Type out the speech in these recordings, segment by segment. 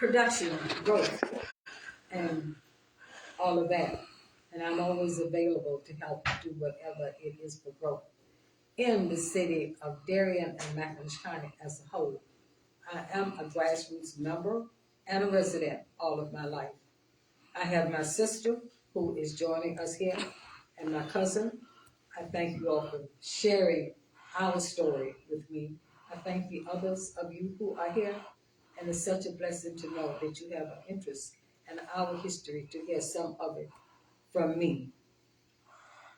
production, growth, and all of that. And I'm always available to help do whatever it is for growth in the city of Darien and McIntosh County as a whole. I am a grassroots member and a resident all of my life. I have my sister who is joining us here and my cousin. I thank you all for sharing our story with me. I thank the others of you who are here, and it's such a blessing to know that you have an interest in our history to hear some of it from me.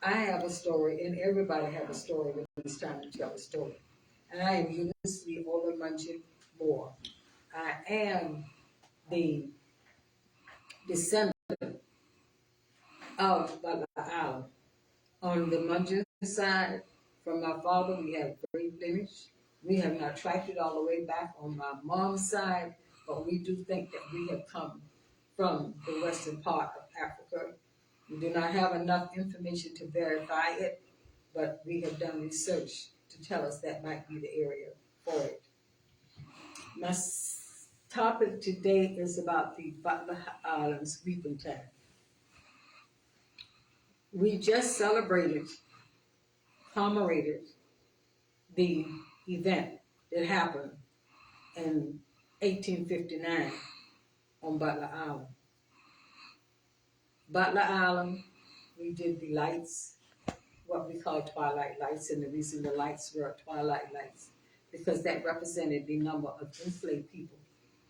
I have a story, and everybody have a story when it's time to tell a story. And I am Eunice Moore. I am the descendant of Butler Island. On the Mungeon side, from my father, we have great lineage. We have not tracked it all the way back on my mom's side, but we do think that we have come from the western part of Africa. We do not have enough information to verify it, but we have done research to tell us that might be the area for it. My topic today is about the Butler Islands Reaping Time. We just celebrated, commemorated the event that happened in 1859 on Butler Island. Butler Island, we did the lights, what we call twilight lights, and the reason the lights were twilight lights, because that represented the number of enslaved people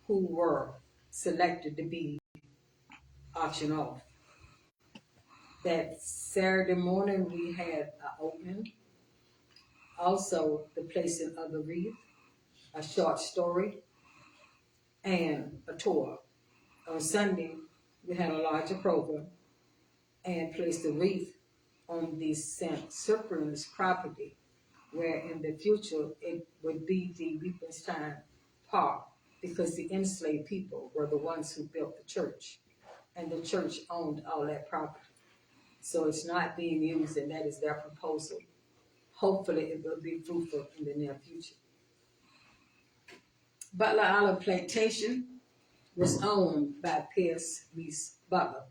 who were selected to be auctioned off. That Saturday morning we had an opening, also the placing of the wreath, a short story, and a tour. On Sunday, we had a larger program and placed the wreath on the St. Cyprian's property, where in the future it would be the Reapingstown Park, because the enslaved people were the ones who built the church, and the church owned all that property. So it's not being used, and that is their proposal. Hopefully it will be fruitful in the near future. Butler Island Plantation was owned by Pierce Reese Butler.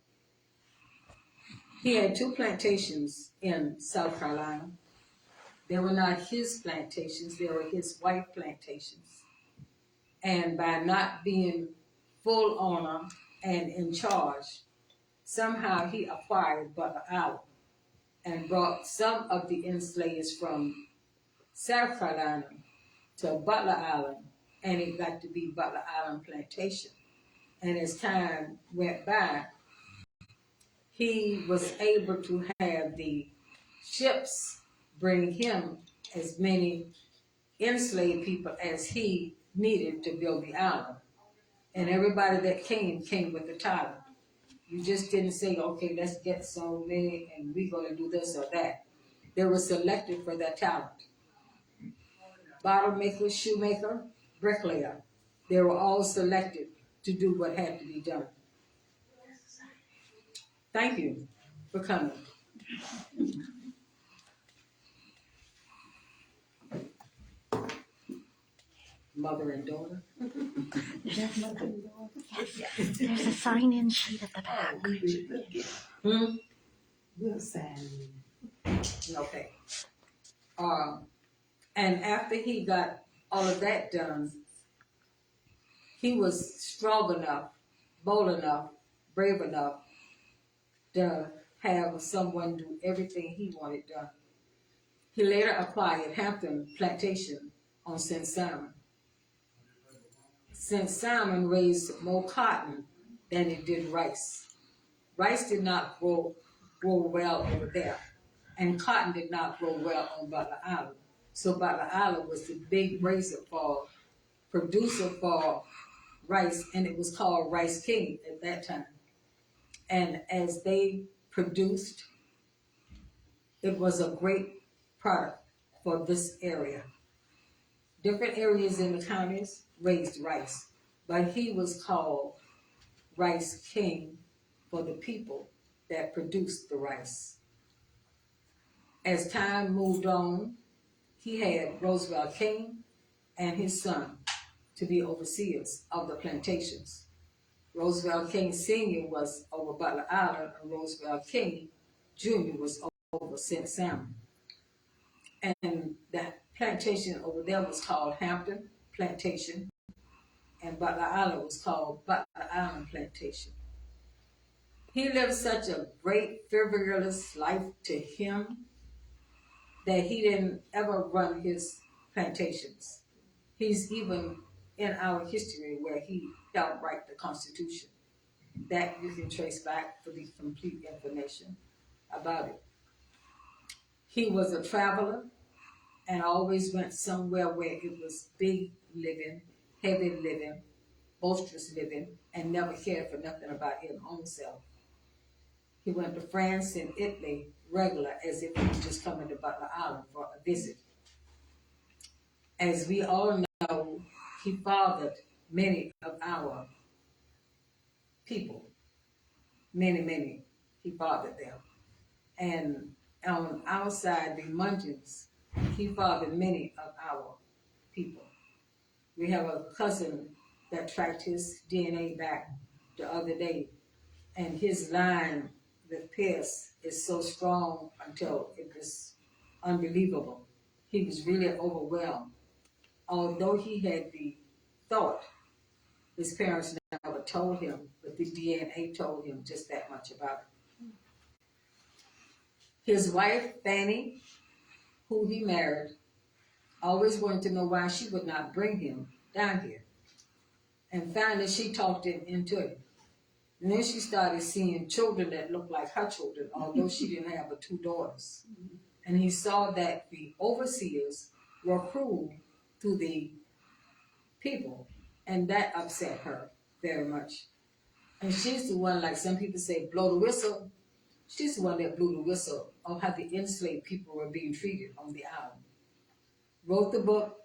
He had 2 plantations in South Carolina. They were not his plantations, they were his wife plantations. And by not being full owner and in charge, somehow he acquired Butler Island and brought some of the enslaved from South Carolina to Butler Island, and it got to be Butler Island Plantation. And as time went by, he was able to have the ships bring him as many enslaved people as he needed to build the island. And everybody that came with a talent. You just didn't say, okay, let's get so many and we're going to do this or that. They were selected for their talent. Bottle maker, shoemaker, bricklayer. They were all selected to do what had to be done. Thank you for coming. Mother and daughter. Yes, there's a sign-in sheet at the back. We'll sign. Okay. And after he got all of that done, he was strong enough, bold enough, brave enough to have someone do everything he wanted done. He later acquired Hampton Plantation on St. Simon. St. Simon raised more cotton than it did rice. Rice did not grow well over there, and cotton did not grow well on Butler Island. So Butler Island was the big producer for rice, and it was called Rice King at that time. And as they produced, it was a great product for this area. Different areas in the counties raised rice, but he was called Rice King for the people that produced the rice. As time moved on, he had Roosevelt King and his son to be overseers of the plantations. Roosevelt King Sr. was over Butler Island, and Roosevelt King Jr. was over St. Simon. And the plantation over there was called Hampton Plantation, and Butler Island was called Butler Island Plantation. He lived such a great, frivolous life to him that he didn't ever run his plantations. He's even in our history where he helped write the Constitution. That you can trace back for the complete information about it. He was a traveler and always went somewhere where it was big living, heavy living, boisterous living, and never cared for nothing about his own self. He went to France and Italy regular as if he was just coming to Butler Island for a visit. As we all know, he fathered many of our people. Many, he fathered them. And on our side, the Munchins, he fathered many of our people. We have a cousin that tracked his DNA back the other day, and his line with Pierce is so strong until it was unbelievable. He was really overwhelmed. Although he had the thought, his parents never told him, but the DNA told him just that much about it. His wife, Fanny, who he married, always wanted to know why she would not bring him down here. And finally, she talked him into it. And then she started seeing children that looked like her children, although she didn't have but 2 daughters. And he saw that the overseers were cruel to the people, and that upset her very much. And she's the one, like some people say, blow the whistle. She's the one that blew the whistle on how the enslaved people were being treated on the island. Wrote the book.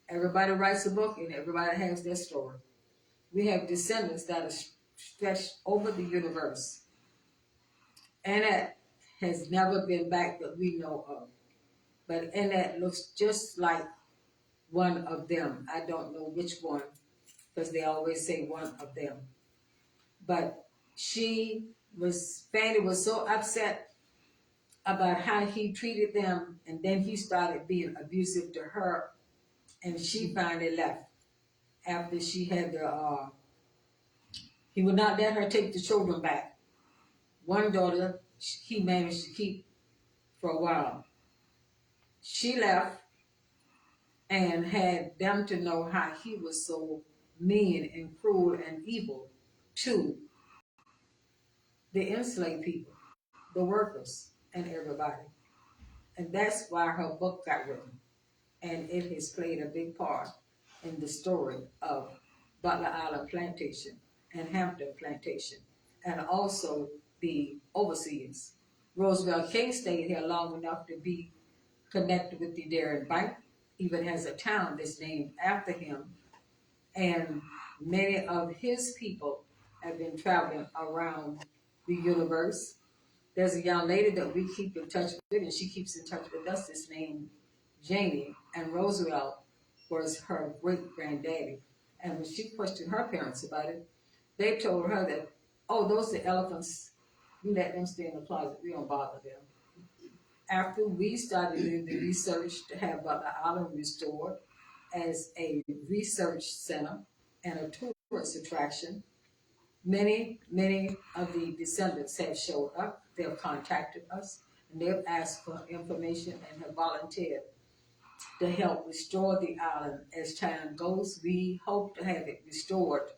Everybody writes a book, and everybody has their story. We have descendants that are stretched over the universe, and that has never been back that we know of. But Annette looks just like one of them. I don't know which one, because they always say one of them. But Fanny was so upset about how he treated them, and then he started being abusive to her, and she finally left after she had he would not let her take the children back. One daughter he managed to keep for a while. She left and had them to know how he was so mean and cruel and evil to the enslaved people, the workers, and everybody. And that's why her book got written. And it has played a big part in the story of Butler Island Plantation and Hampton Plantation, and also the overseers. Roosevelt King stayed here long enough to be connected with the Darien Bank, even has a town that's named after him, and many of his people have been traveling around the universe. There's a young lady that we keep in touch with, and she keeps in touch with us, that's named Janie, and Roosevelt was her great-granddaddy. And when she questioned her parents about it, they told her that, oh, those are elephants. We let them stay in the closet. We don't bother them. After we started doing the research to have Butler Island restored as a research center and a tourist attraction, many of the descendants have showed up. They have contacted us, and they've asked for information and have volunteered to help restore the island as time goes. We hope to have it restored,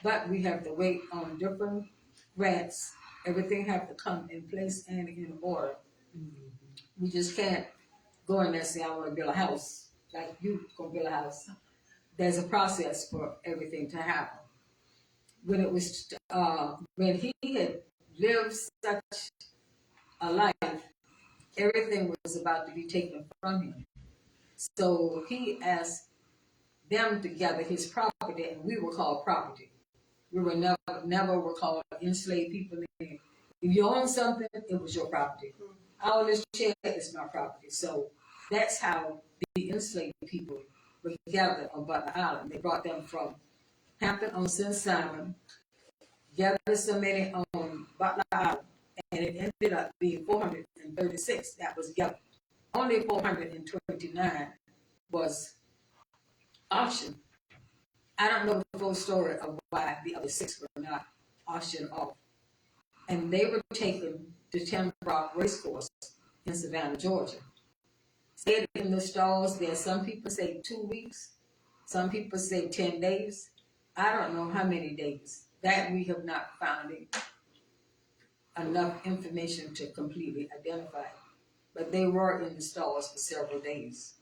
but we have to wait on different grants. Everything have to come in place and in order. We just can't go in there and say, I want to build a house, like you gonna build a house. There's a process for everything to happen. When it was, when he had lived such a life, everything was about to be taken from him. So he asked them to gather his property, and we were called property. We were never were called enslaved people. If you own something, it was your property. All this chair is my property. So that's how the enslaved people were gathered on Butler Island. They brought them from Hampton on St. Simon gathered so many on Butler Island, and it ended up being 436 that was gathered. Only 429 was auctioned. I don't know the full story of why the other 6 were not auctioned off. And they were taken to Rock Racecourse in Savannah, Georgia. Stayed in the stalls there. Some people say 2 weeks. Some people say 10 days. I don't know how many days. That we have not found enough information to completely identify. But they were in the stalls for several days.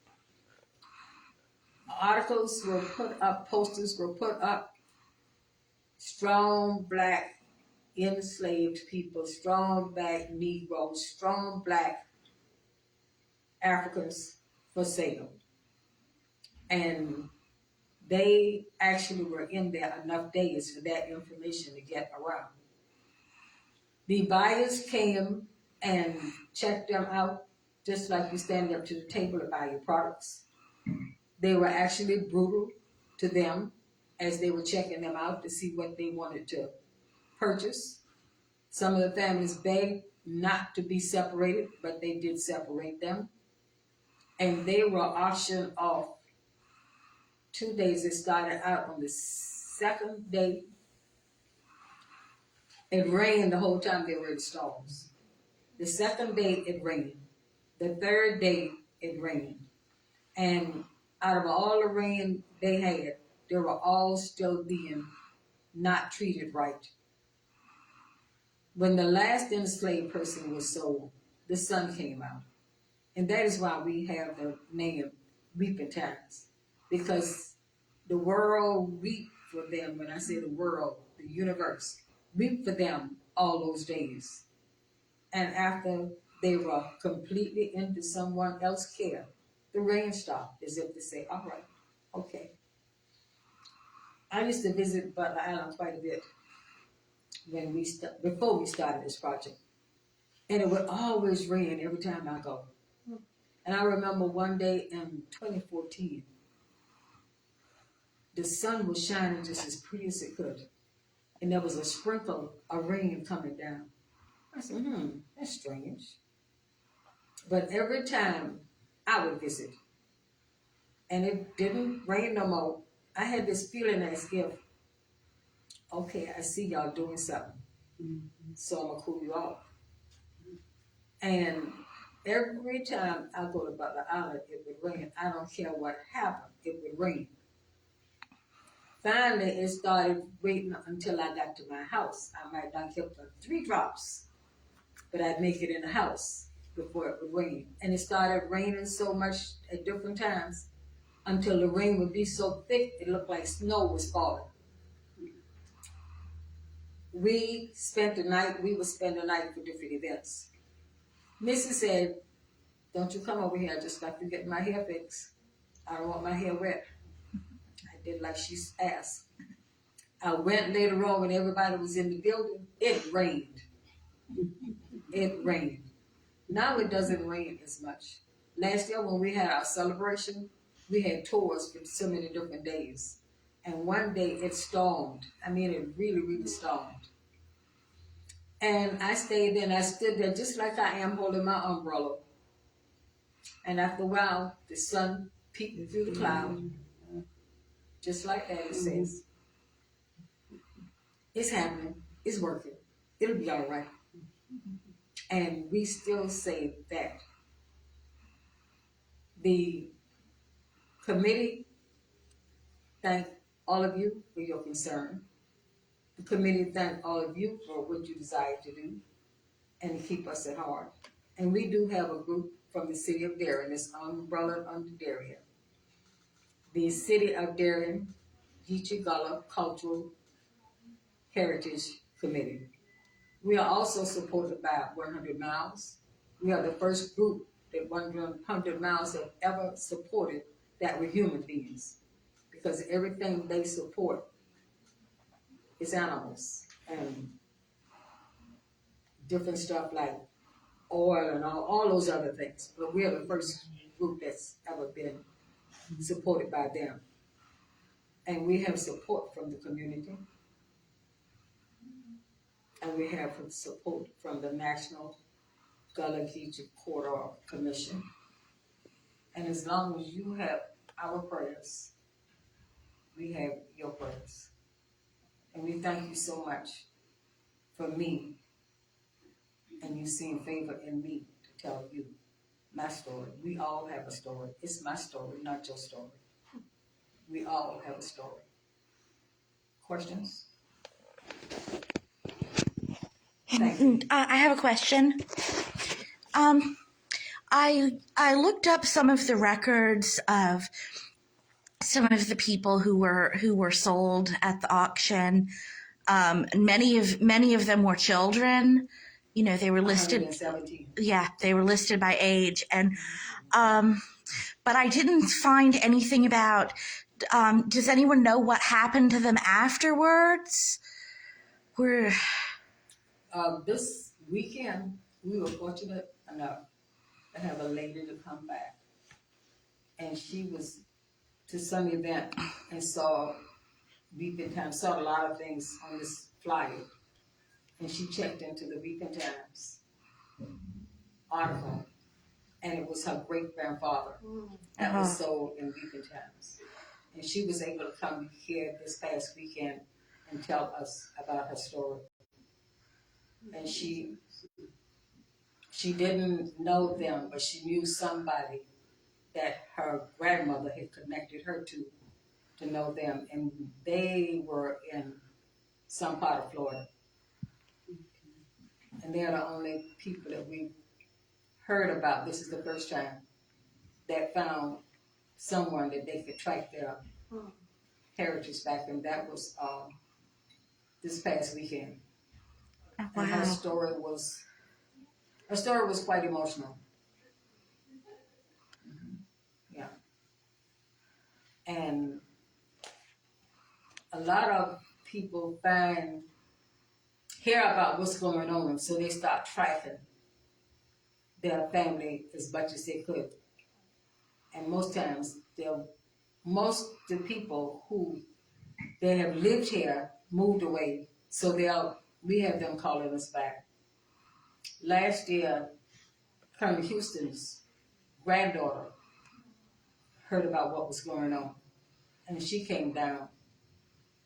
Articles were put up, posters were put up. Strong black enslaved people, strong black Negroes, strong black Africans for sale. And they actually were in there enough days for that information to get around. The buyers came and checked them out, just like you stand up to the table to buy your products. They were actually brutal to them as they were checking them out to see what they wanted to purchase. Some of the families begged not to be separated, but they did separate them. And they were auctioned off 2 days. It started out on the second day. It rained the whole time they were in stalls. The second day it rained. The third day it rained. And out of all the rain they had, they were all still being not treated right. When the last enslaved person was sold, the sun came out. And that is why we have the name Weeping Times. Because the world weep for them. When I say the world, the universe, weep for them all those days. And after they were completely into someone else's care, the rain stopped, as if to say, all right, okay. I used to visit Butler Island quite a bit when before we started this project. And it would always rain every time I go. And I remember one day in 2014, the sun was shining just as pretty as it could. And there was a sprinkle of rain coming down. I said, that's strange. But every time I would visit, and it didn't rain no more, I had this feeling as if, okay, I see y'all doing something, so I'm going to cool you off. And every time I go to Butler Island, it would rain. I don't care what happened, it would rain. Finally, it started waiting until I got to my house. I might not get but 3 drops, but I'd make it in the house before it would rain. And it started raining so much at different times until the rain would be so thick it looked like snow was falling. We would spend the night for different events. Mrs. said, don't you come over here, I just got to get my hair fixed. I don't want my hair wet. I did like she asked. I went later on when everybody was in the building, it rained. It rained. Now it doesn't rain as much. Last year when we had our celebration, we had tours for so many different days. And one day it stormed. I mean, it really, really stormed. And I stayed there and I stood there just like I am holding my umbrella. And after a while, the sun peeked through the cloud. Just like that, it says. It's happening. It's working. It'll be all right. And we still say that. The committee thank all of you for your concern. The committee thank all of you for what you desire to do and to keep us at heart. And we do have a group from the city of Darien, it's umbrella under Darien. The City of Darien Geechee Gullah Cultural Heritage Committee. We are also supported by 100 Miles. We are the first group that 100 Miles have ever supported that were human beings, because everything they support is animals and different stuff like oil and all those other things. But we are the first group that's ever been supported by them. And we have support from the community. and we have support from the National Gullah-Geechee Corridor Commission. And as long as you have our prayers, we have your prayers. And we thank you so much for me and you seeing favor in me to tell you my story. We all have a story. It's my story, not your story. We all have a story. Questions? Thank you. I have a question. I looked up some of the records of some of the people who were sold at the auction. Many of them were children. You know, they were listed. 117. Yeah, they were listed by age, and but I didn't find anything about. Does anyone know what happened to them afterwards? This weekend, we were fortunate enough to have a lady to come back. And she was to some event and saw Beacon Times, saw a lot of things on this flyer. And she checked into the Beacon Times article, and it was her great-grandfather that was sold in Beacon Times. And she was able to come here this past weekend and tell us about her story. And she didn't know them, but she knew somebody that her grandmother had connected her to know them. And they were in some part of Florida. And they're the only people that we've heard about. This is the first time that found someone that they could track their heritage back, and that was this past weekend. Oh, And wow. her story was quite emotional. Yeah. And a lot of people hear about what's going on, so they start tracking their family as much as they could. And most times, the people who they have lived here moved away, so we have them calling us back. Last year, Colonel Houston's granddaughter heard about what was going on, and she came down,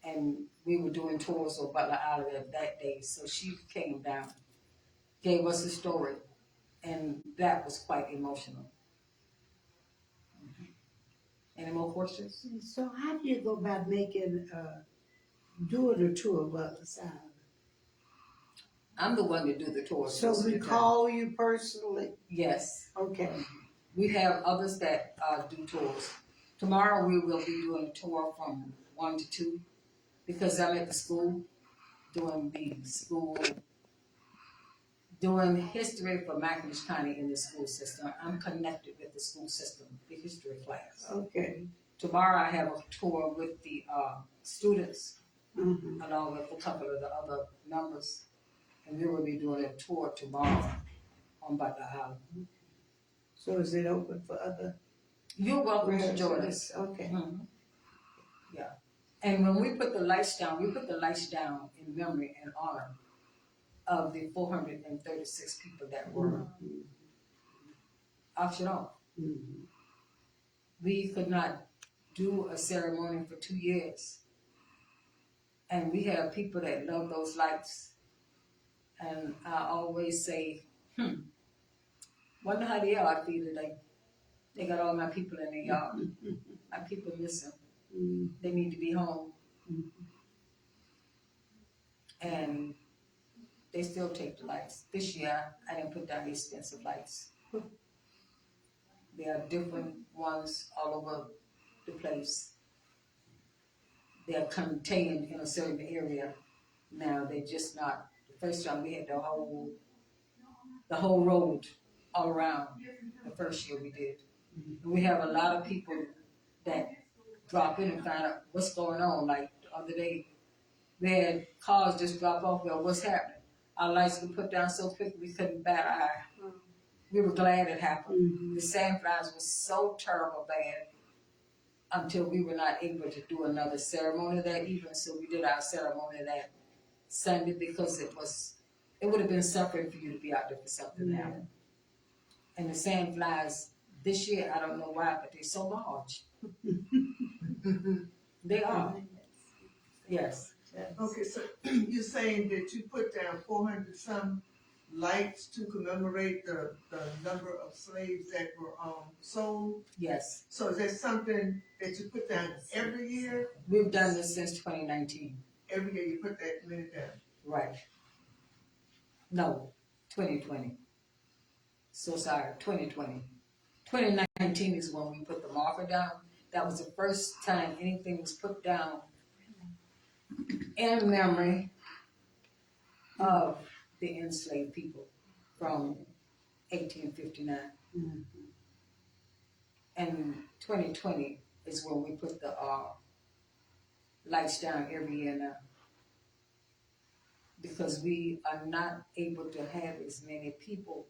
and we were doing tours of Butler Island that day, so she came down, gave us a story, and that was quite emotional. Any more questions? So how do you go about doing a tour of Butler Island? I'm the one that do the tours. So we call you personally? Yes. Okay. We have others that do tours. Tomorrow we will be doing a tour from 1 to 2 because I'm at the school doing history for McIntosh County in the school system. I'm connected with the school system, the history class. Okay. Tomorrow I have a tour with the students Mm-hmm. along with a couple of the other members. And we will be doing a tour tomorrow on Butler Island. So is it open for other? You're welcome to join us. Okay. Mm-hmm. Yeah. And when we put the lights down in memory and honor of the 436 people that were auctioned off. Mm-hmm. We could not do a ceremony for 2 years. And we have people that love those lights. And I always say, wonder how they are. I feel today. They got all my people in their yard. My people miss them. Mm-hmm. They need to be home. And they still take the lights. This year, I didn't put down the expensive lights. There are different ones all over the place. They're contained in a certain area. Now they're just not. The first time we had the whole road all around. The first year we did. And we have a lot of people that drop in and find out what's going on. Like the other day, we had cars just drop off. Well, what's happening? Our lights were put down so quick we couldn't bat an eye. We were glad it happened. Mm-hmm. The sandflies was so terrible bad until we were not able to do another ceremony that evening. So we did our ceremony that Sunday because it was it would have been suffering for you to be out there for something Yeah. now. And the sandflies this year, I don't know why, but they're so large. They are. Yes. Okay, so you're saying that you put down 400 some lights to commemorate the number of slaves that were sold? Yes. So is that something that you put down every year? We've done this since 2019. Every year you put that many down? Right. No, 2020. So sorry, 2020. 2019 is when we put the marker down. That was the first time anything was put down in memory of the enslaved people from 1859. Mhm. And 2020 is when we put the lights down every year now. Because we are not able to have as many people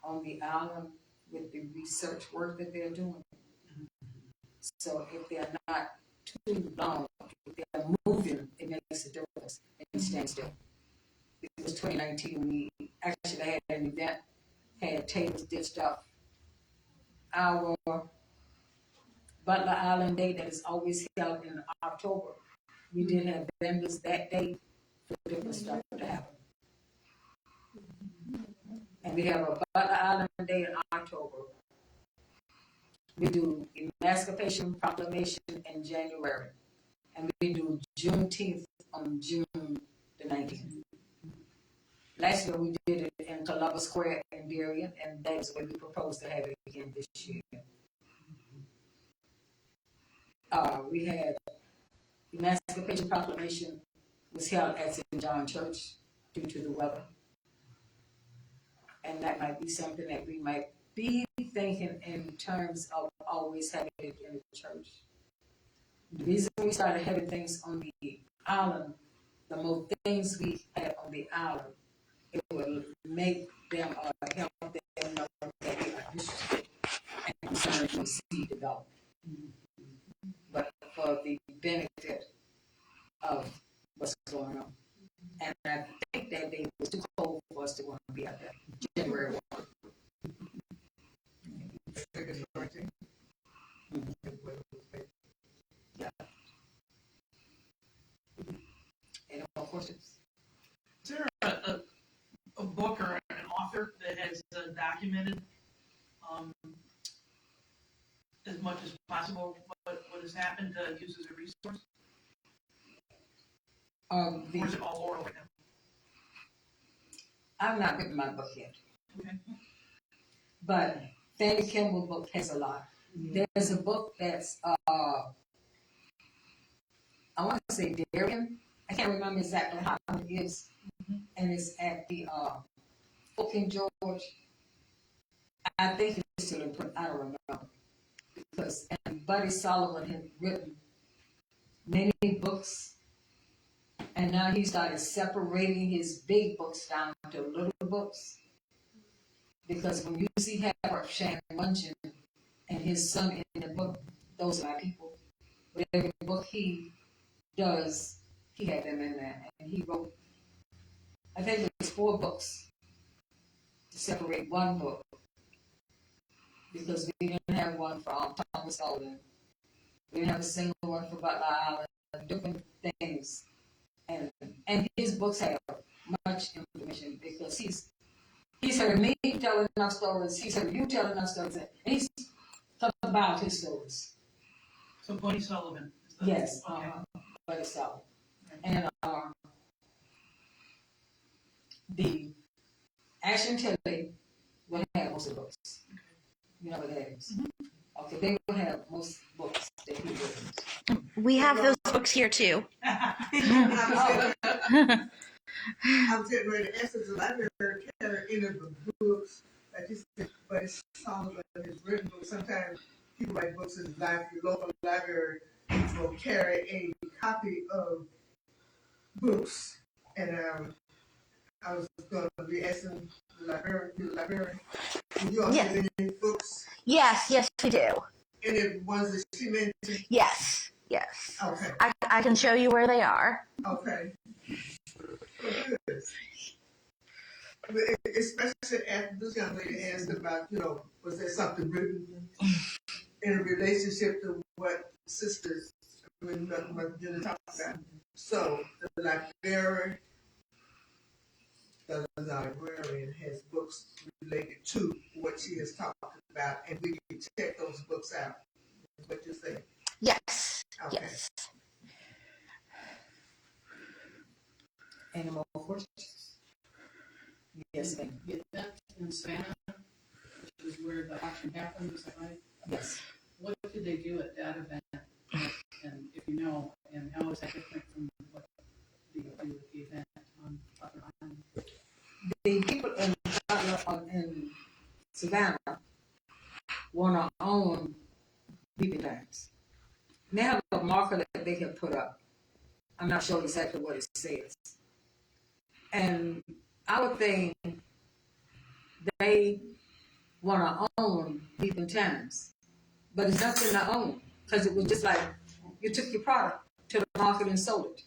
on the island with the research work that they're doing. So if they're not too long, if they're moving, it makes a difference in standstill. Because 2019, we actually had an event, had tables ditched up. Our Butler Island Day that is always held in October, we did have vendors that day for different stuff to happen. And we have a Butler Island Day in October. We do Emancipation Proclamation in January. And we do Juneteenth on June the 19th. Last year we did it in Columbus Square in Darien, and that's where we propose to have it again this year. We had Emancipation Proclamation was held at St. John Church due to the weather. And that might be something that we might be thinking in terms of always having it in the church. The reason we started having things on the island, the more things we have on the island, it will make them help them know that they are interested and concerned to see development. But for the benefit of what's going on. And I think that day was too cold for us to want to be out there. January 1. Yeah. Any more questions? Is there a book or an author that has documented as much as possible what has happened to use as a resource? Or is it all oral right now? I've not written my book yet. Okay. But Fannie Kimball's book has a lot. There's a book that's, I want to say Darien. I can't remember exactly how it is. And it's at the King George. I think it's still in print. I don't remember. Because and Buddy Sullivan had written many books, and now he started separating his big books down to little books. Because when you see Harold Shannon Munchen and his son in the book, those are my people. But every book he does, he had them in there, and he wrote, I think it was 4 books to separate one book. Because we didn't have one for Thomas Golden. We didn't have a single one for Butler Island, different things. And his books have much information because he's heard me telling enough stories, he's heard you telling enough stories, and he's talking about his stories. So Buddy Sullivan. Is the, Yes, okay. Buddy Sullivan. And the Action Tilly will have most of the books. You know what that is? Okay, they will have most books that he wrote. We have those books here too. I was getting ready to answer the library carry any of the books that you said, but it's Sullivan has written books. Sometimes people write books in the local library will carry a copy of books. And I was going to be asking the librarian, do you all Yes. have any books? Yes, we do. Any ones that she mentioned? Yes. Okay. I can show you where they are. Okay. Good. Especially after this young lady asked about, was there something written in a relationship to what sisters, what Jenna talked about. So the librarian has books related to what she has talked about, and we can check those books out. Is what you're saying? Yes. Okay. Yes. Any more questions? Yes, ma'am. Get that in Savannah, which is where the auction happened, is that right? Yes. What did they do at that event? And if you know, and how is that different from what they do at the event on Butler Island? The people in Butler, in Savannah want to own beacon times. They have a marker that they can put up. I'm not sure exactly what it says. And I would think they want to own beacon times, but it's nothing to own because it was just like you took your product to the market and sold it.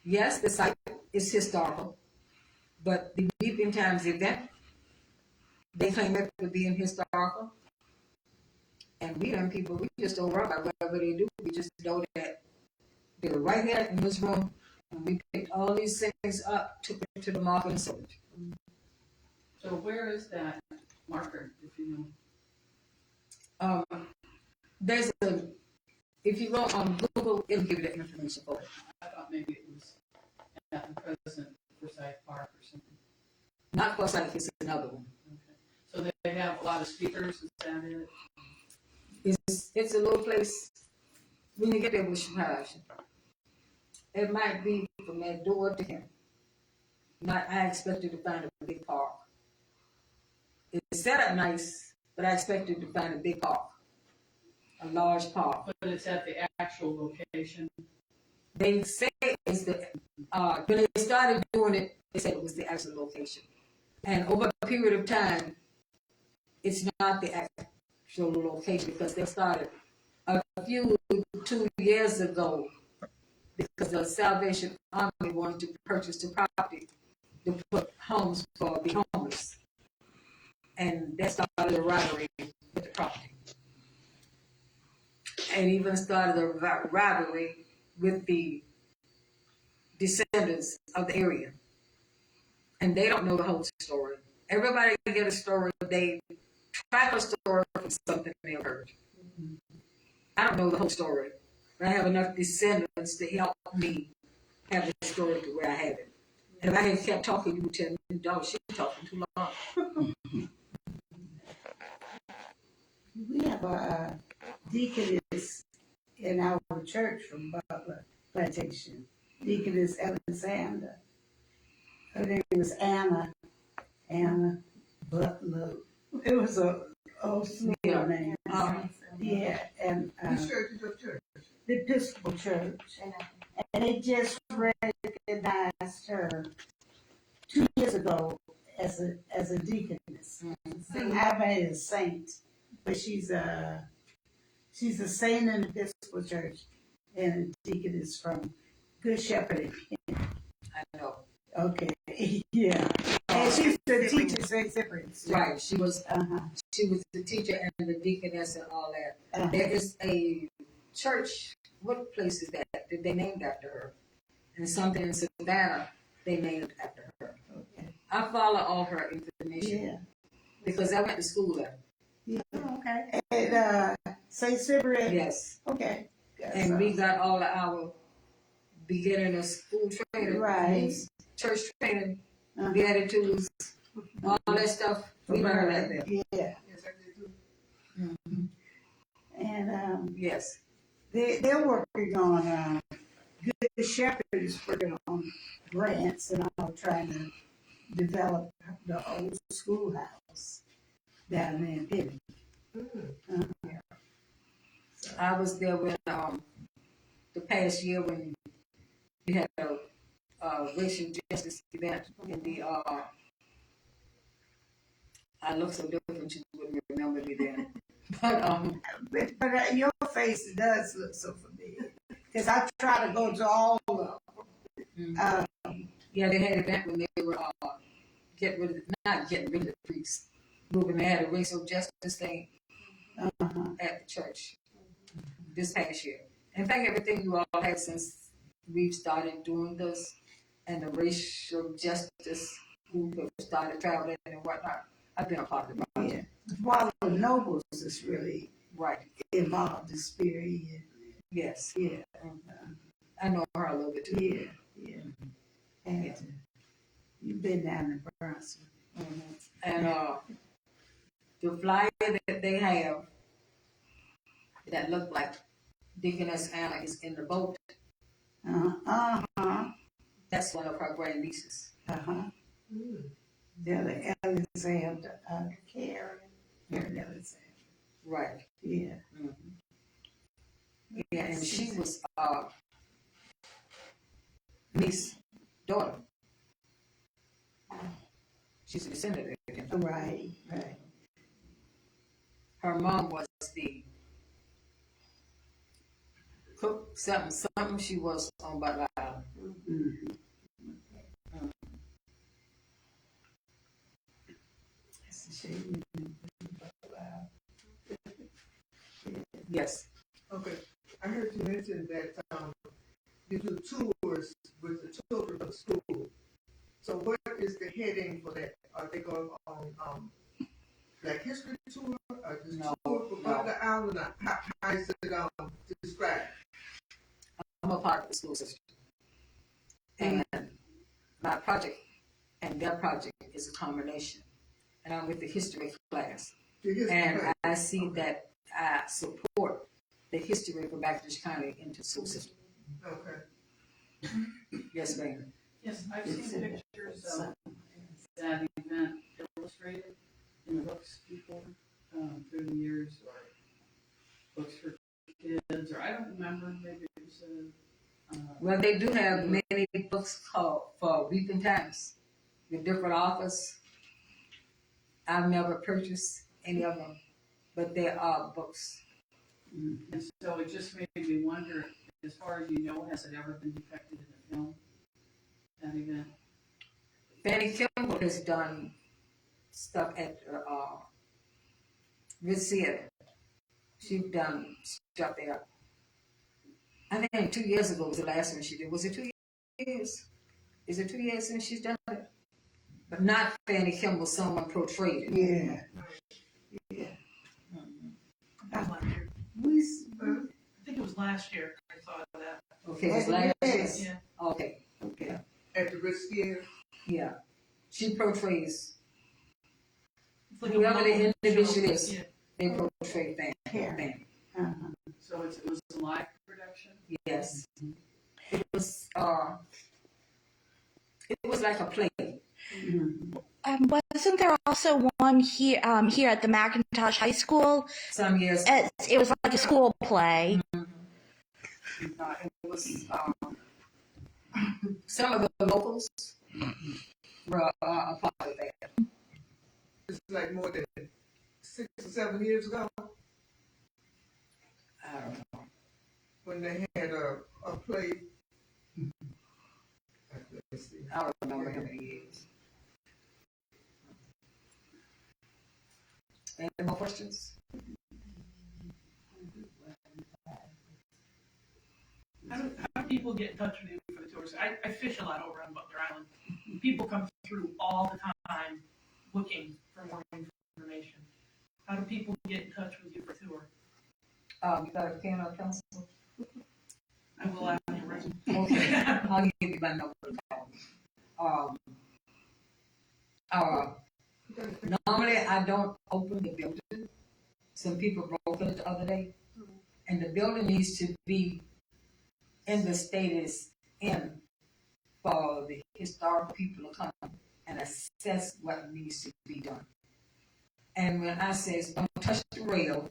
Yes, the site is historical, but the Beeping Times event, they claim it to be historical. And we young people, we just don't worry about whatever they do. We just know that they were right here in this room, and we picked all these things up, took it to the market and sold it. So where is that marker, if you know? There's if you go on Google, it'll give you the information for it. I thought maybe it was at the present Forsyth Park or something. Not Forsyth, it's another one. Okay. So they have a lot of speakers, is that it? It's a little place. When you get there, with surprise you. It might be from that door to him. I expected to find a big park. It's set up nice, but I expected to find a big park, a large park. But it's at the actual location. They say it's the when they started doing it, they said it was the actual location, and over a period of time, it's not the actual location because they started a few 2 years ago because the Salvation Army wanted to purchase the property to put homes for the homeless, and that started a rivalry with the property, and even started a rivalry with the descendants of the area. And they don't know the whole story. Everybody get a story, they track a story from something they've heard. I don't know the whole story, but I have enough descendants to help me have the story to where I have it. And if I had kept talking, you would tell me, dog, she's talking too long. We have a deaconess in our church from Butler Plantation. Deaconess Alexander. Her name was Anna Butler. It was a old school name. Yeah, and Which church is your church? the Episcopal Church. And they just recognized her 2 years ago as a deaconess. I made a saint, but she's a saint in the Episcopal Church and a deaconess from Good Shepherd. I know. Okay, yeah. And she's the teacher, St. Cyprian's. Right, she was the teacher and the deaconess and all that. There is a church, what place is that they named after her? And something in Savannah, they named after her. Okay. I follow all her information. Yeah. Because I went to school there. Yeah, okay. And St. Cyprian? Yes. Okay. And we got all of our beginning of school training. Right. Church training, Beatitudes, all that stuff. We learned that there. Yeah. Yes, I did too. And Yes. they're working on Good Shepherd is working on grants and all, trying to develop the old schoolhouse down there in Pittsburgh. I was there when the past year when we had a racial justice event in the I look so different you wouldn't remember me then. But your face does look so familiar because I try to go to all of them. Yeah, they had an event when they were not getting rid of the priests, but when they had a racial justice thing Uh-huh. at the church this past year. In fact, everything you all had since we've started doing this, and the racial justice group have started traveling and whatnot, I've been a part of the project. Yeah. While the Nobles is really Right. involved in spearhead. Yes. Yeah. I know her a little bit too. Yeah. Yeah. And you've been down in Brunswick. And the flyer that they have that look like Deaconess Anna is in the boat, Uh-huh. that's one of her grandnieces. Uh-huh. Yeah, the Alexander, Karen Alexander. Right. Yeah. Yeah, and she was niece daughter. She's a descendant of him. Right. Her mom was the cook, something she was on Butler Island. Mm-hmm. That's a shame. Yes. Okay, I heard you mention that you do tours with the children of school. So what is the heading for that? Are they going on Black History Tour or just No, tour for no. Butler Island? How is it described? I'm a part of the school system. And my project and their project is a combination. And I'm with the history class. And I see that I support the history of Baptist County into the school system. Okay. Yes, ma'am. Yes, I've seen pictures of that event illustrated in the books before, through the years, or books for kids, or I don't remember, maybe it was Well, they do have many books called for Weeping Times with different authors. I've never purchased any of them, but there are books. and so it just made me wonder, as far as you know, has it ever been depicted in a film, that event? Fanny Kimball has done stuff at Ritz Theater. She's done stuff there. I think 2 years ago was the last one she did. Was it 2 years? Is it 2 years since she's done it? But not Fanny Kimball, someone portrayed it. Yeah. I think it was last year I saw that. Okay, it was last year. Yeah. Okay, okay, At the Ritz Theater? yeah. She portrays, It's like whoever the local individual show. is, Yeah. they portray Karen. Fanny. Uh-huh. So it was a live production? Yes. It was like a play. Wasn't there also one here here at the McIntosh High School? Some years It was like a school play. it was some of the locals were a part of that. It's like more than 6 or 7 years ago I don't know. when they had a play. Let's see. I don't remember how many years. Any more questions? How do people get in touch with you for the tours? I fish a lot over on Butler Island. People come through all the time looking for more information. How do people get in touch with you for a tour? You got a pen or pencil? I will ask you right. Okay, I'll give you my number to call. Normally I don't open the building. Some people broke it the other day. And the building needs to be in the state it's in for the historical people to come and assess what needs to be done. And when I says don't touch the rail,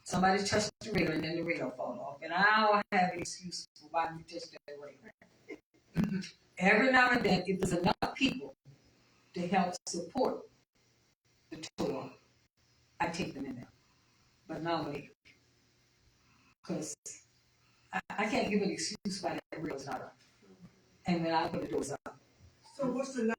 somebody touched the rail and then the rail fall off. And I don't have an excuse for why you touched that rail. Every now and then, if there's enough people to help support the tour, I take them in there. But normally, because I can't give an excuse why that rail's not up. And when I put the doors up, So what's the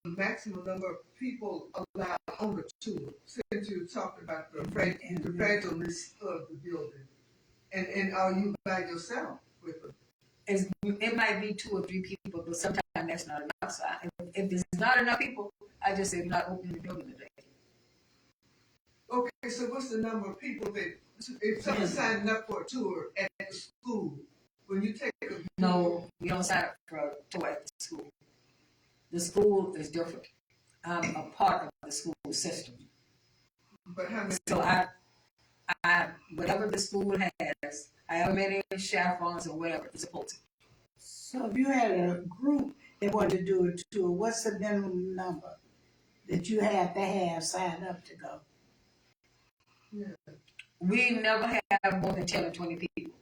maximum number of people allowed on the tour? Since you talked about the fragileness of the building, and are you by yourself with them? It might be 2 or 3 people, but sometimes that's not enough. So if there's not enough people, I just say we're not opening the building today. Okay, so what's the number of people that if someone's signing up for a tour at the school, when you take a No, we don't sign up for a tour at the school. The school is different. I'm a part of the school system. but how many? So I whatever the school has, however many chaperones or whatever, it's supposed to. So if you had a group that wanted to do a tour, what's the minimum number that you have to have signed up to go? Yeah. We never have more than 10 or 20 people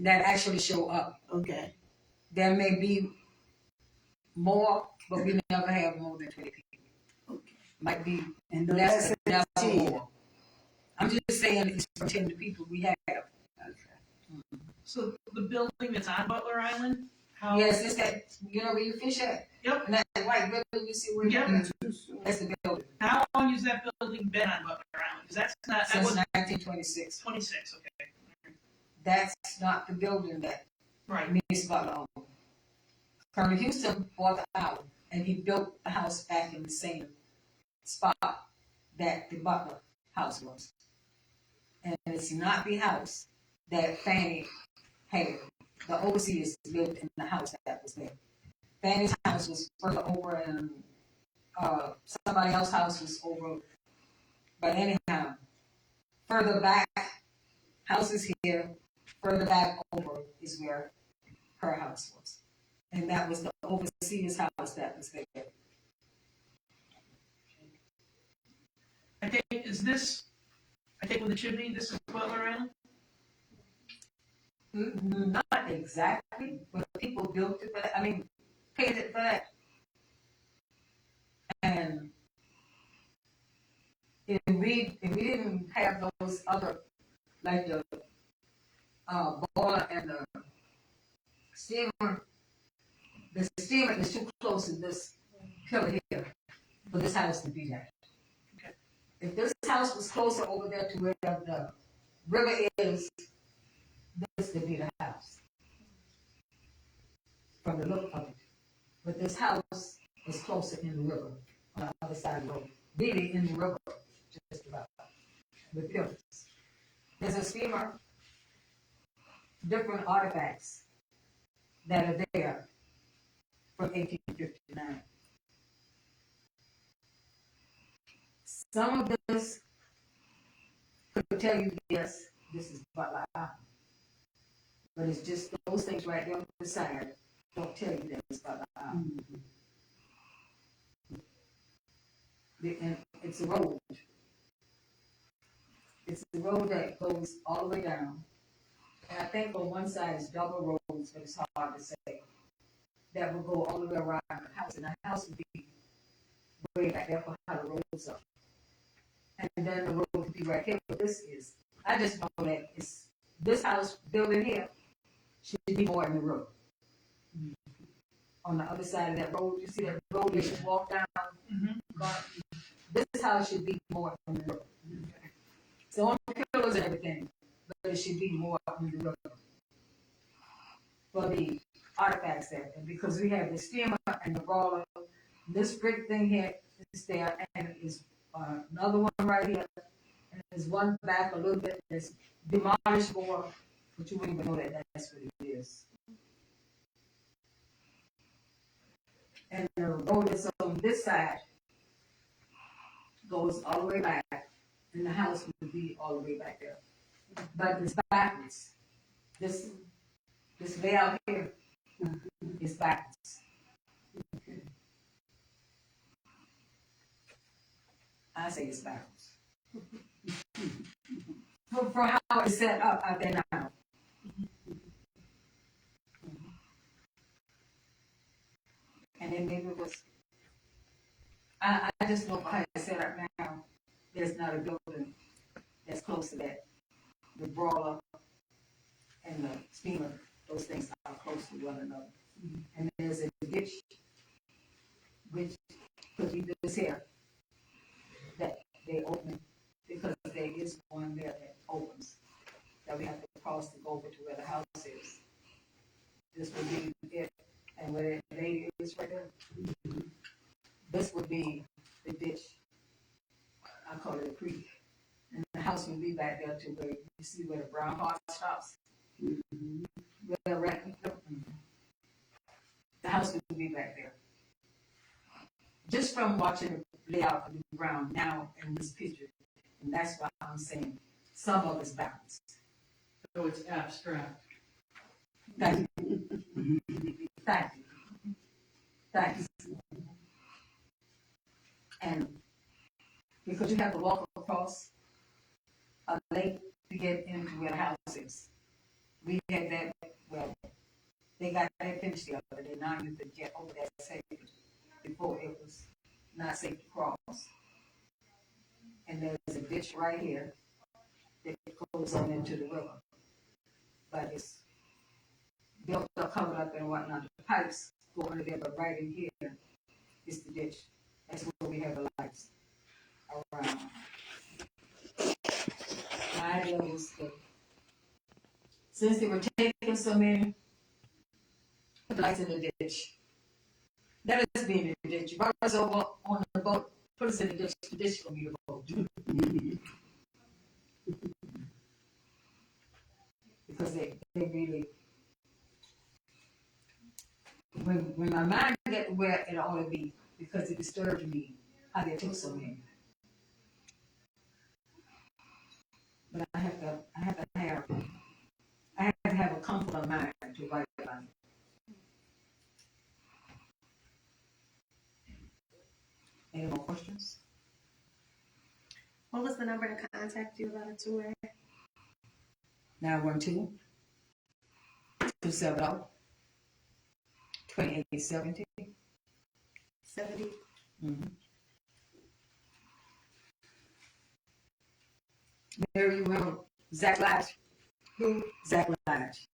that actually show up. Okay. There may be more, but we never have more than 20 people. Okay. Might be And the less, rest but never is 10. more. I'm just saying it's from 10 people we have. So the building that's on Butler Island, how? Yes, it's that, where you fish at. Yep. And that white building you see where Yep. that's the building. How long has that building been on Butler Island? Because that Since was 1926. 26, okay. That's not the building that Right. Miss Butler owned. Colonel Houston bought the house, and he built the house back in the same spot that the Butler house was. And it's not the house that Fanny had. The overseers lived in the house that was there. Fanny's house was further over, and somebody else's house was over. But anyhow, further back, house is here. Further back over is where her house was. And that was the overseer's house that was there. I take with the chimney, this is Butler Island? Not exactly, but people built it for that. I mean, paid it for that. And if we didn't have those other, like the boiler and the steamer is too close to this pillar here for this house to be there. Okay. If this house was closer over there to where the river is, this would be the house. From the look of it. But this house is closer in the river, on the other side of the road. Really in the river, just about, with pillars. There's a steamer, different artifacts that are there from 1859. Some of this could tell you, yes, this is Butler Island. But it's just those things right there on the side don't tell you that it's Butler Island. And it's a road. It's the road that goes all the way down. And I think on one side is double roads, but it's hard to say. That would go all the way around the house, and the house would be way back there for how the roads are. And then the road would be right here, but this is. I just know that it's this house building here should be more in the road. On the other side of that road, you see that road that you walk down? This house should be more in the road. So on the pillars and everything, but it should be more in the road. For the artifacts there, and because we have the steamer and the brawler, this brick thing here is there, and is another one right here, and there's one back a little bit that's demolished more, but you wouldn't even know that that's what it is. And the road that's on this side goes all the way back, and the house would be all the way back there. But it's backwards. This layout here is backwards. I say it's backwards. For how it's set up out there now. And then maybe it was, I just know how it's set up now, there's not a building that's close to that. The brawler and the steamer, those things are close to one another. And there's a ditch we have to cross to go over to where the house is. This would be it, and where that lady is right there, this would be the ditch. I call it a creek. And the house would be back there to where you see where the brown house stops. Where the house would be back there. Just from watching the layout of the ground now in this picture, and that's why I'm saying some of it's balanced. So it's abstract. Thank you. Thank you. Thank you. And because you have to walk across a lake to get into where the house is. We had that, well, they got that finished the other day. Now you could get over that safely. Before it was not safe to cross. And there's a ditch right here that goes on into the river. But it's built up, covered up and whatnot. The pipes go under there, but right in here is the ditch. That's where we have the lights around. My idea was to, since they were taking so many, put the lights in the ditch. Let us be in the ditch. Run us over on the boat, put us in the ditch. The ditch will be the boat. Because they really, when my mind got to where it ought to be, because it disturbed me how they took so many. But I have to have a comfortable mind to write about it. Any more questions? What was the number to contact you about a tour? 912-270-2870. 70. Mm-hmm. Mary, you remember Zach Lodge? Who? Zach Lodge.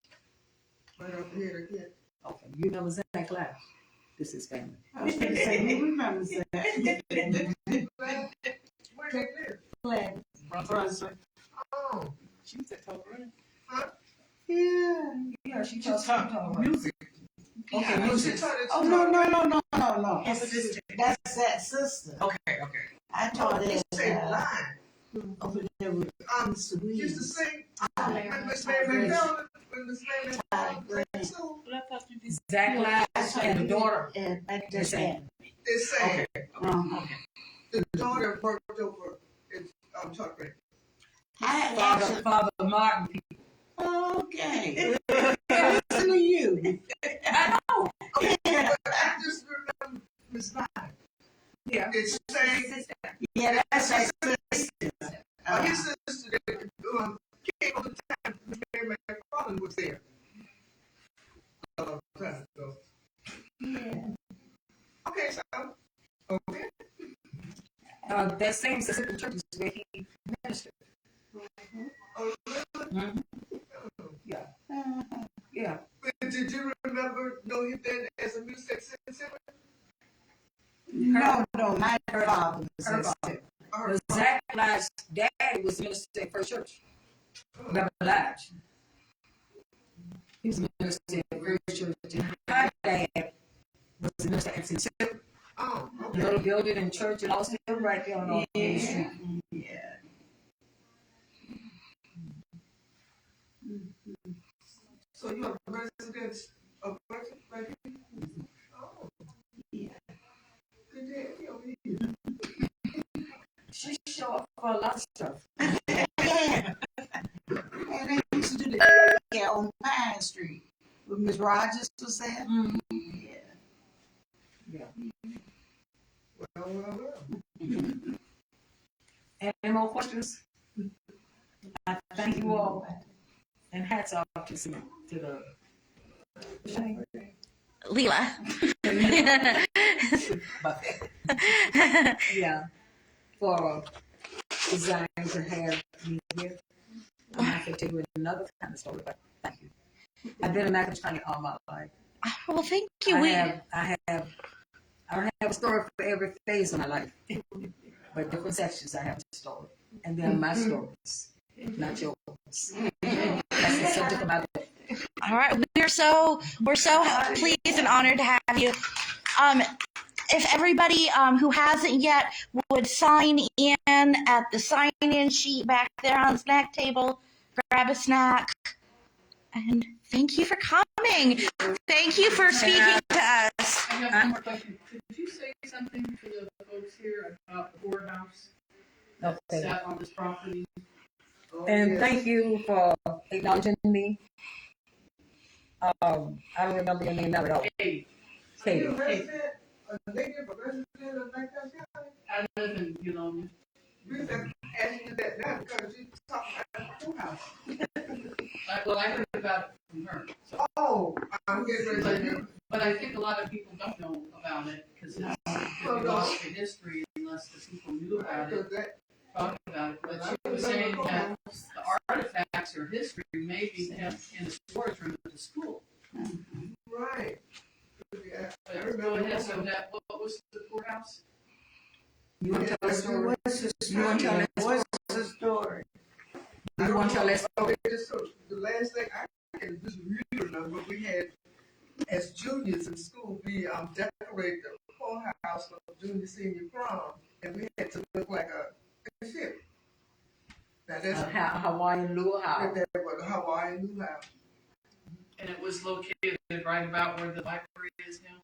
Right up here again. Okay, you remember Zach Lodge? This is family. I was going to say, who remembers that? Where they live? Glenn. Brunswick. Oh, She was at Tulsa. Yeah. Yeah, she just talked about Music. Okay, she music. taught it. Oh, no. That's the sister. That's that sister. Okay. I taught They it say line. over there with Used to Swedes. sing. Larry. When Miss Mary McDonald, when Miss Mary McDonald Right. played school, But I thought you did. Zach Lodge and the daughter. And back They there. sang. they sang. Okay. The daughter worked over in Tucker. I actually, Father Martin. okay. Listen to you. I know. Okay, but I just remember Miss Vine. Yeah. It sang. Yeah, that's that sister. His sister that came on the time Miss Mary McDonald was there. A long time ago. Yeah. Okay, so okay. That same sister church is where he ministered. Oh, really? Mm-hmm. Yeah. Yeah. But did you remember know him then as a music singer? No, my father was Her that father. Or But Zach Lodge's dad was minister at First Church. Reverend Lodge. He was minister at First Church. And her dad was a minister at St. Chip. oh, The okay. little building and church and all still right there on Main Street. Yeah. So you're a resident of Brighton, right here? Oh, Yeah. good day over here. She show up for a lot of stuff. Yeah. And they used to do the yeah, on Pine Street. With Miss Rogers was there. Mm-hmm. Yeah. Yeah. Well. Any more questions? I thank you all. And hats off to the Leela. yeah, for design to have me here. I'm not going to tell you another kind of story, but thank you. I've been in McIntyre County all my life. Well, thank you. I don't have a story for every phase of my life, but different sections I have a story, and they're my stories, not yours. That's the subject of my book. All right, we're so pleased and honored to have you. If everybody who hasn't yet would sign in at the sign-in sheet back there on the snack table, grab a snack, and thank you for coming. Thank you for speaking to us. I have one more question. Could you say something to the folks here about the courthouse that Okay. sat on this property? And thank you for acknowledging me. I don't remember your name now at all. Hey, Katie. You a resident, a native, a resident of Lancaster County? I live in Hilton. We just asking you that now because you talking about the courthouse. Well, I heard about it from her. So, Oh, I'm getting ready to. but I think a lot of people don't know about it because it's lost to history unless the people knew about it, talked about it. But she was saying that the artifacts or history may be kept in the storage room at the school. Right. Yeah, I But remember. go ahead. So that what was the courthouse? You want to tell us story? What's the You want to tell us story? What's the story? I You want to tell us? Okay, just so the last thing I can just really remember, we had as juniors in school, we decorated the courthouse for junior senior prom, and we had to look like a ship. Now that's Hawaiian luau. that was a Hawaiian luau. And it was located right about where the library is now.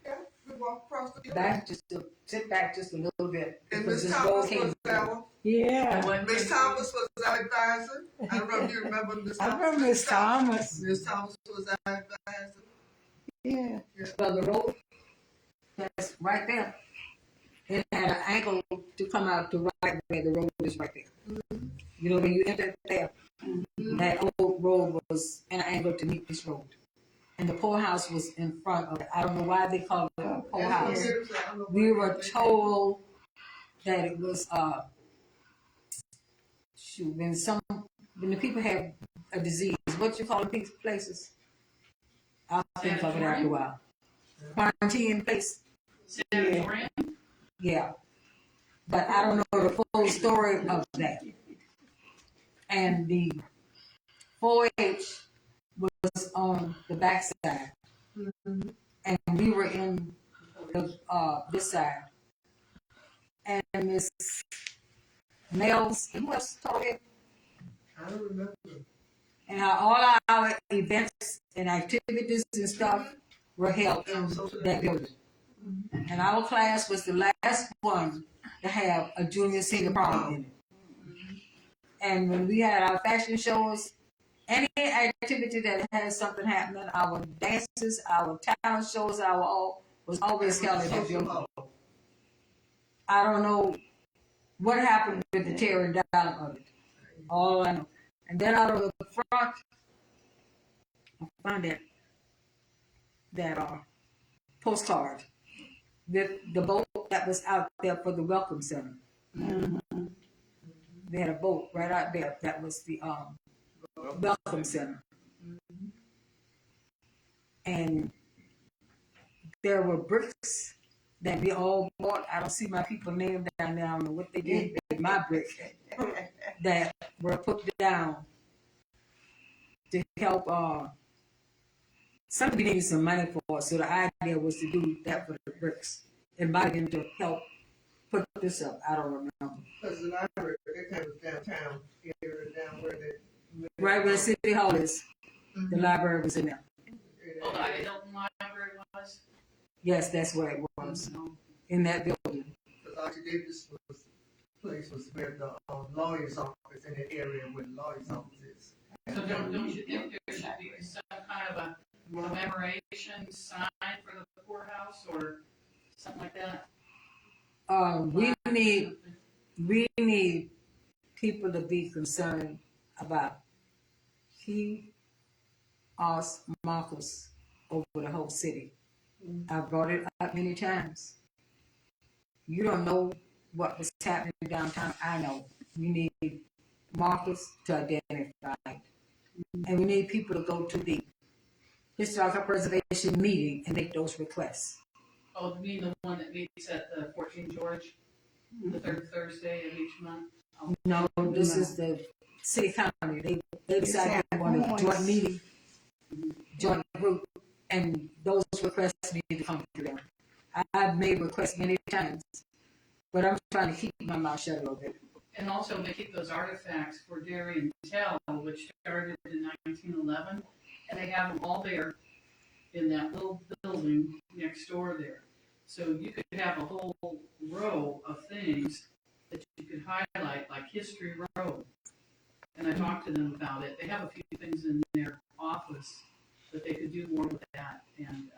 Yeah, we walked across the Back just to sit back just a little bit. and because Miss this road Thomas came was our Yeah. Miss Thomas was our advisor. I don't know if you remember Miss Thomas. I remember Miss Thomas. Miss Thomas was our advisor. Yeah. Well, the road that's right there. It had an angle to come out the right way. The road is right there. You know, when you enter there, that old road was an angle to meet this road. And the poorhouse was in front of it. I don't know why they call it a poorhouse. We were told that it was, when the people have a disease, what you call these places? I'll think of it after a while. Quarantine place. Sanatorium? Yeah. But I don't know the full story of that. And the 4-H was on the backside. And we were in the this side. And Miss Nels, who else told it? I don't remember. And all our events and activities and stuff were held in that building. And our class was the last one to have a junior senior prom in it. And when we had our fashion shows, any activity that had something happening, our dances, our talent shows, our all was always held in that building. I don't know what happened with the tearing down of it. All I know. And then out of the front, I found that postcard with the boat that was out there for the Welcome Center. They had a boat right out there that was the Welcome Center. And there were bricks that we all bought. I don't see my people named down there. I don't know what they did with my brick that were put down to help somebody needed some money for it, so the idea was to do that for the bricks. It might have been to help put this up. I don't remember. Because the library, that time was downtown, area down where the Right where City Hall is, the library was in there. Oh, the Hilton Library was? Yes, that's where it was, in that building. Because Archie Davis place was where the lawyer's office in the area where the lawyer's office is. So don't you think there should be some kind of a commemoration sign for the courthouse or something like that? We need people to be concerned about us, Marcus, over the whole city. I brought it up many times. You don't know what was happening downtown. I know. We need Marcus to identify it. And we need people to go to the Historical Preservation meeting and make those requests. Oh, you mean the one that meets at the 14 George, the third Thursday of each month? Oh. No, this is the city county, they decided they wanted a joint meeting, joint group, and those requests need to come to them. I've made requests many times, but I'm trying to keep my mouth shut a little bit. And also they keep those artifacts for Dairy and Tell, which started in 1911, and they have them all there in that little building next door there. So you could have a whole row of things that you could highlight, like History Row. And I talked to them about it. They have a few things in their office, but they could do more with that, and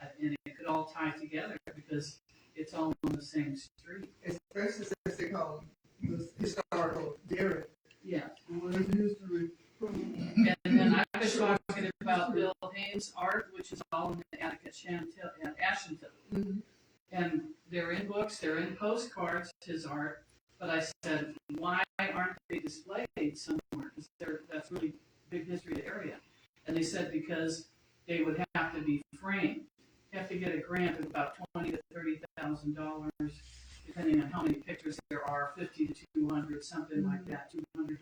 it could all tie together because it's all on the same street. Especially since they call it historical dairy. Yeah. What is history? And then I've been talking about Bill Haynes' art, which is all in the attic at Ashton. And they're in books, they're in postcards, his art. But I said, why aren't they displayed somewhere? Because that's really big history area. And they said because they would have to be framed. You have to get a grant of about $20,000 to $30,000, depending on how many pictures there are, 50 to 200, something like that, $200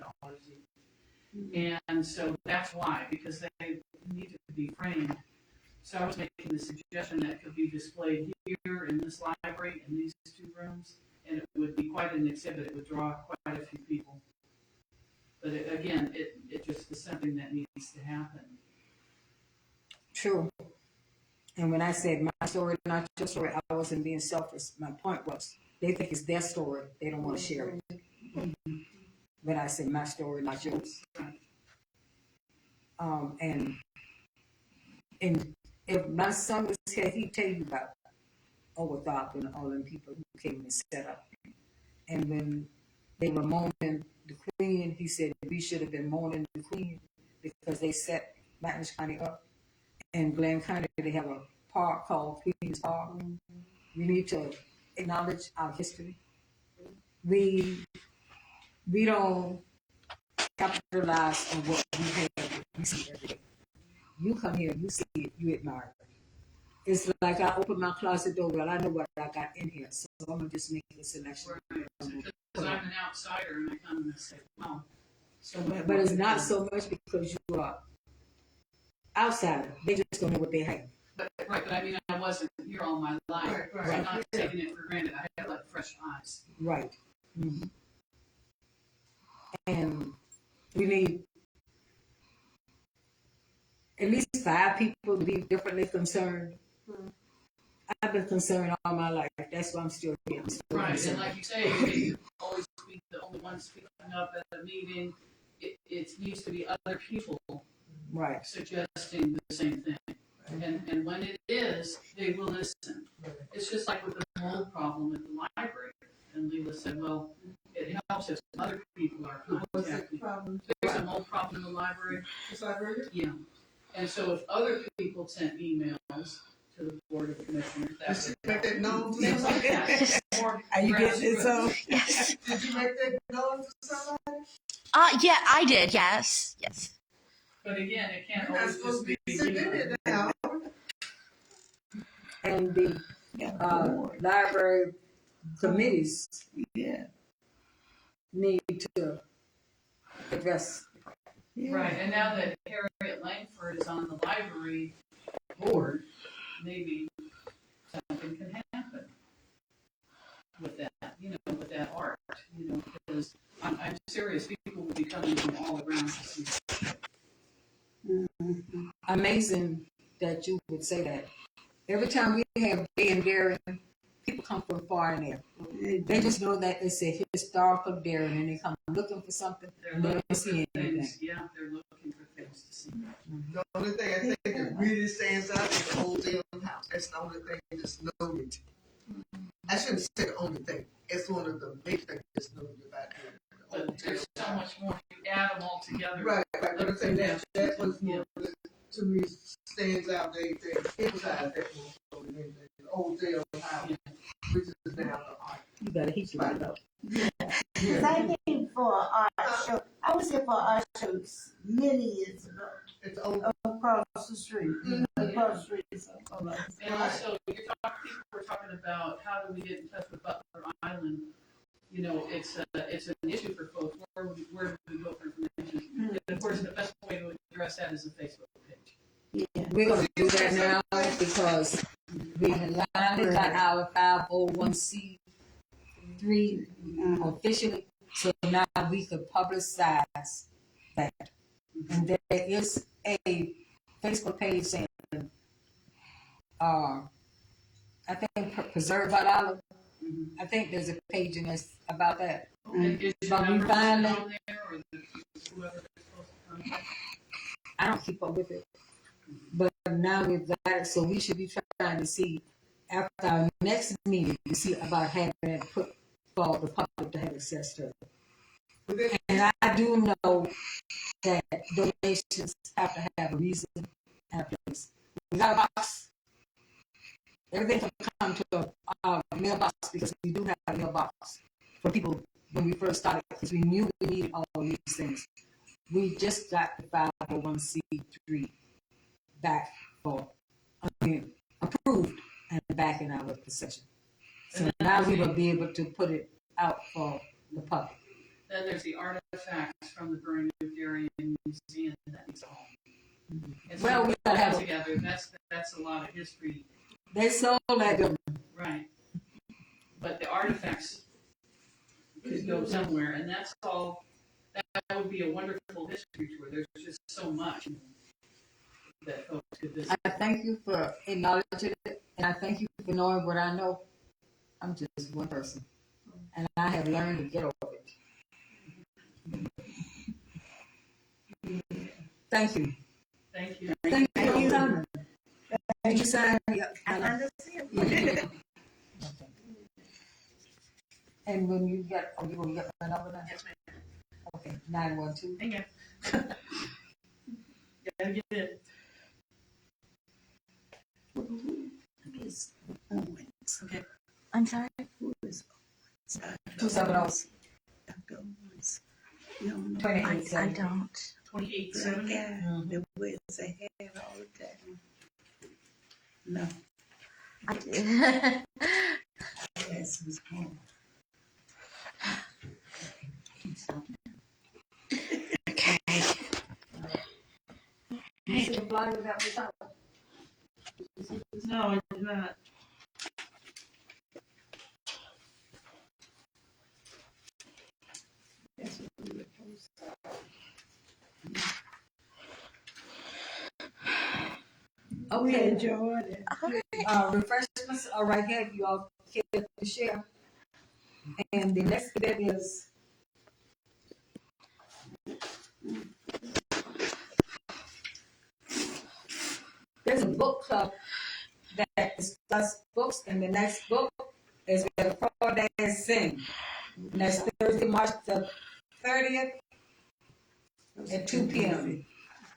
each. And so that's why, because they need to be framed. So I was making the suggestion that it could be displayed here in this library, in these two rooms, and it would be quite an exhibit. It would draw quite a few people. But it just is something that needs to happen. True. And when I said my story, not your story, I wasn't being selfish. My point was, they think it's their story. They don't want to share it. But I said my story, not yours. And if my son was here, he'd tell you about Overthorpe and all them people who came and set up. And when they were mourning the Queen, he said we should have been mourning the Queen because they set Mountain County up. In Glenn County, they have a park called Queen's Park. We need to acknowledge our history. We don't capitalize on what we have. We see every day. You come here, you see it, you admire it. It's like I open my closet door, well, I know what I got in here, so I'm gonna just make a selection. Right. Because I'm an outsider and I come and I say, wow. So But it's not so much because you are outsider. They just don't know what they have. But I mean, I wasn't here all my life. Right. So I'm not taking it for granted. I had like fresh eyes. Right. Mm-hmm. And we need at least 5 people to be differently concerned. I've been concerned all my life. That's why I'm still here. I'm still Right, concerned. and like you say, you always be the only one speaking up at a meeting. It needs to be other people Right. suggesting the same thing. And when it is, they will listen. It's just like with the mold problem at the library. And Leela said, well, it helps if other people are What's the contacting. problem? There's a mold problem in the library. It's library? Yeah. And so if other people sent emails to the Board of Commissioners, Did that's you make that known to things like somebody? that. More Are you getting it? grassroots. So Yes. Did you make that known to somebody? Yeah, I did. Yes. But again, it can't You're not always just supposed to be, be sitting in it now. And the library committees yeah. need to address. Right, and now that Harriet Langford is on the library board, maybe something can happen with that, with that art, because I'm serious, people will be coming from all around to see. Amazing that you would say that. Every time we have Day and Darren, people come from far and near. They just know that it's a historical Darren and they come looking for something and they don't see anything. Yeah, they're looking for things to see. The only thing I think that really stands out is the old Dale house. That's the only thing that's noted. I shouldn't say the only thing. It's one of the big things that's noted about here. But there's so much more, you add them all together. Right. But I'm saying that was more, to me, stands out. They emphasize that more so than anything. The old Dale house, which is now the art. You better heat you right up. Because I came for an art show. I was here for an art show many years ago. It's old. Across the street. Across the street. And also, people were talking about how do we get in touch with Butler Island. It's an issue for folks. Where do we go for information? address that as a Facebook page. Yeah. We're gonna do that now because we have finally got our 501c3 officially, so now we could publicize that. And there is a Facebook page saying, I think Preserve Rhode Island. I think there's a page in this about that. And is your But we number listed finally, on there, or whoever is supposed to contact? I don't keep up with it, but now we've got it, so we should be trying to see after our next meeting to see about having it put for the public to have access to it. And I do know that donations have to have a reason and a place. We got a box. Everything can come to our mailbox because we do have a mailbox for people when we first started because we knew we needed all these things. We just got the 501c3 back approved and back in our possession. So now we will be able to put it out for the public. Then there's the artifacts from the Burning Area Museum that needs a home. And so Well, we gotta have together. That's a lot of history. They sold that building. Right. But the artifacts could go somewhere, and that's all. That would be a wonderful history tour. There's just so much that folks could visit. I thank you for acknowledging it, and I thank you for knowing what I know. I'm just one person, and I have learned to get over it. Thank you. Thank you. Thank you for coming. Did you sign? I understand. Okay. And when you get, you gonna get my number now? Yes, ma'am. Okay, 912. Hang on. Gotta get it. Okay. I'm sorry. 270. 28. I don't. 2870. The words they had all the time. No, this was home. Okay. You see the flyer that was out? No, I did not. Okay, Enjoyed it. refreshments are right here, if you all care to share. And the next bit is there's a book club that discusses books, and the next book is where the Crawdads Sing. And that's Thursday, March the 30th at 2 p.m.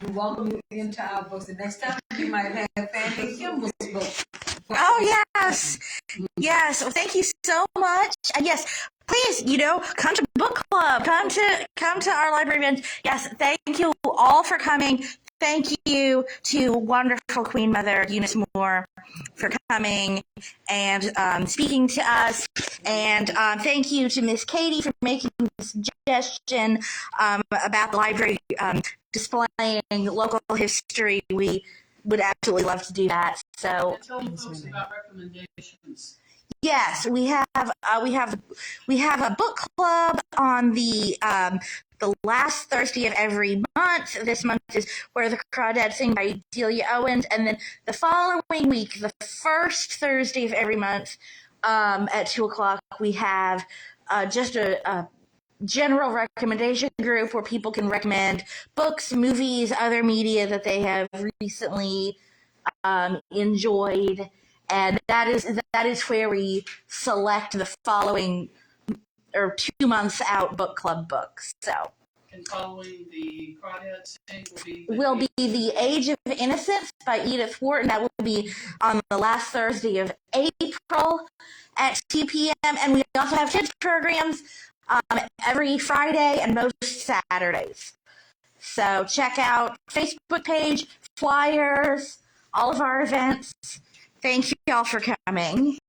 We welcome you into our books. The next time we might have Fanny Kimball's book. Oh, yes. Yes. Well, thank you so much. And yes, please, come to book club, come to our library event. Yes. Thank you all for coming. Thank you to wonderful Queen Mother Eunice Moore for coming and speaking to us. And thank you to Miss Katie for making the suggestion about the library displaying local history. We would absolutely love to do that. So And tell folks about recommendations. yes, we have a book club on the last Thursday of every month. This month is Where the Crawdads Sing by Delia Owens, and then the following week, the first Thursday of every month, at 2:00, we have just a general recommendation group where people can recommend books, movies, other media that they have recently enjoyed, and that is where we select the following or 2 months out book club books. So And following the Crawdads Sing will be The Age of Innocence by Edith Wharton. That will be on the last Thursday of April at 2 p.m. And we also have kids programs every Friday and most Saturdays. So check out Facebook page, flyers, all of our events. Thank you all for coming.